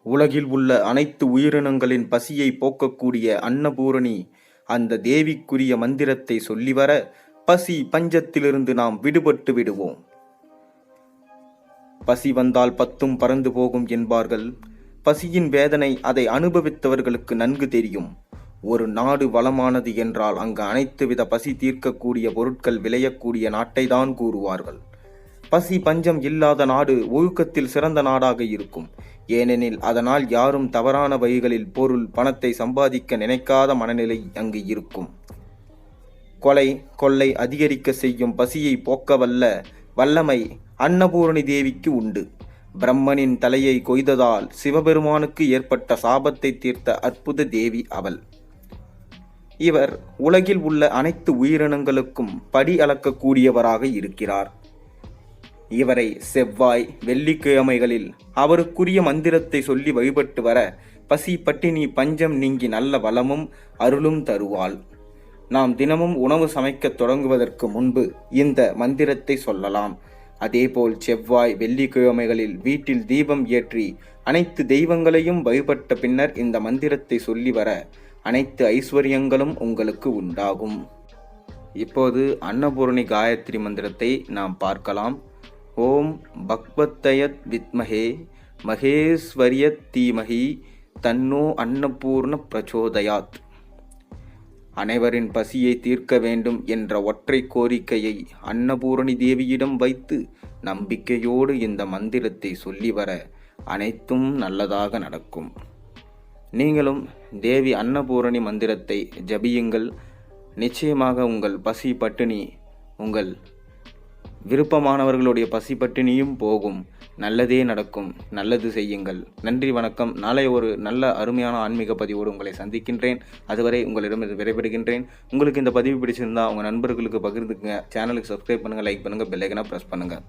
உலகில் உள்ள அனைத்து உயிரினங்களின் பசியை போக்கக்கூடிய அன்னபூரணி அந்த தேவிக்குரிய மந்திரத்தை சொல்லிவர பசி பஞ்சத்திலிருந்து நாம் விடுபட்டு விடுவோம். பசி வந்தால் பத்தும் பறந்து போகும் என்பார்கள். பசியின் வேதனை அதை அனுபவித்தவர்களுக்கு நன்கு தெரியும். ஒரு நாடு வளமானது என்றால் அங்கு அனைத்து வித பசி தீர்க்கக்கூடிய பொருட்கள் விளையக்கூடிய நாட்டை தான் கூறுவார்கள். பசி பஞ்சம் இல்லாத நாடு ஒழுக்கத்தில் சிறந்த நாடாக இருக்கும். ஏனெனில் அதனால் யாரும் தவறான வழிகளில் பொருள் பணத்தை சம்பாதிக்க நினைக்காத மனநிலை அங்கு இருக்கும். கொலை கொள்ளை அதிகரிக்க செய்யும் பசியை போக்கவல்ல வல்லமை அன்னபூரணி தேவிக்கு உண்டு. பிரம்மனின் தலையை கொய்ததால் சிவபெருமானுக்கு ஏற்பட்ட சாபத்தை தீர்த்த அற்புத தேவி அவள். இவர் உலகில் உள்ள அனைத்து உயிரினங்களுக்கும் படி அளக்கக்கூடியவராக இருக்கிறார். இவரை செவ்வாய் வெள்ளிக்கிழமைகளில் அவருக்குரிய மந்திரத்தை சொல்லி வழிபட்டு வர பசி பட்டினி பஞ்சம் நீங்கி நல்ல வளமும் அருளும் தருவாள். நாம் தினமும் உணவு சமைக்க தொடங்குவதற்கு முன்பு இந்த மந்திரத்தை சொல்லலாம். அதேபோல் செவ்வாய் வெள்ளிக்கிழமைகளில் வீட்டில் தீபம் ஏற்றி அனைத்து தெய்வங்களையும் வழிபட்ட பின்னர் இந்த மந்திரத்தை சொல்லி வர அனைத்து ஐஸ்வர்யங்களும் உங்களுக்கு உண்டாகும். இப்போது அன்னபூரணி காயத்ரி மந்திரத்தை நாம் பார்க்கலாம். ஓம் பக்வத்தயத் வித்மஹே மகேஸ்வரியத் தீமஹி தன்னோ அன்னபூர்ண பிரச்சோதயாத். அனைவரின் பசியை தீர்க்க வேண்டும் என்ற ஒற்றை கோரிக்கையை அன்னபூரணி தேவியிடம் வைத்து நம்பிக்கையோடு இந்த மந்திரத்தை சொல்லி வர அனைத்தும் நல்லதாக நடக்கும். நீங்களும் தேவி அன்னபூரணி மந்திரத்தை ஜபியுங்கள். நிச்சயமாக உங்கள் பசி பட்டினி, உங்கள் விருப்பமானவர்களுடைய பசி பட்டினியும் போகும். நல்லதே நடக்கும். நல்லது செய்யுங்கள். நன்றி, வணக்கம். நாளை ஒரு நல்ல அருமையான ஆன்மீக பதிவோடு உங்களை சந்திக்கின்றேன். அதுவரை உங்களிடம் விடைபெறுகின்றேன். உங்களுக்கு இந்த பதிவு பிடிச்சிருந்தா உங்கள் நண்பர்களுக்கு பகிர்ந்துக்குங்க. சேனலுக்கு சப்ஸ்கிரைப் பண்ணுங்கள், லைக் பண்ணுங்கள், பெல் ஐகானை ப்ரெஸ் பண்ணுங்கள்.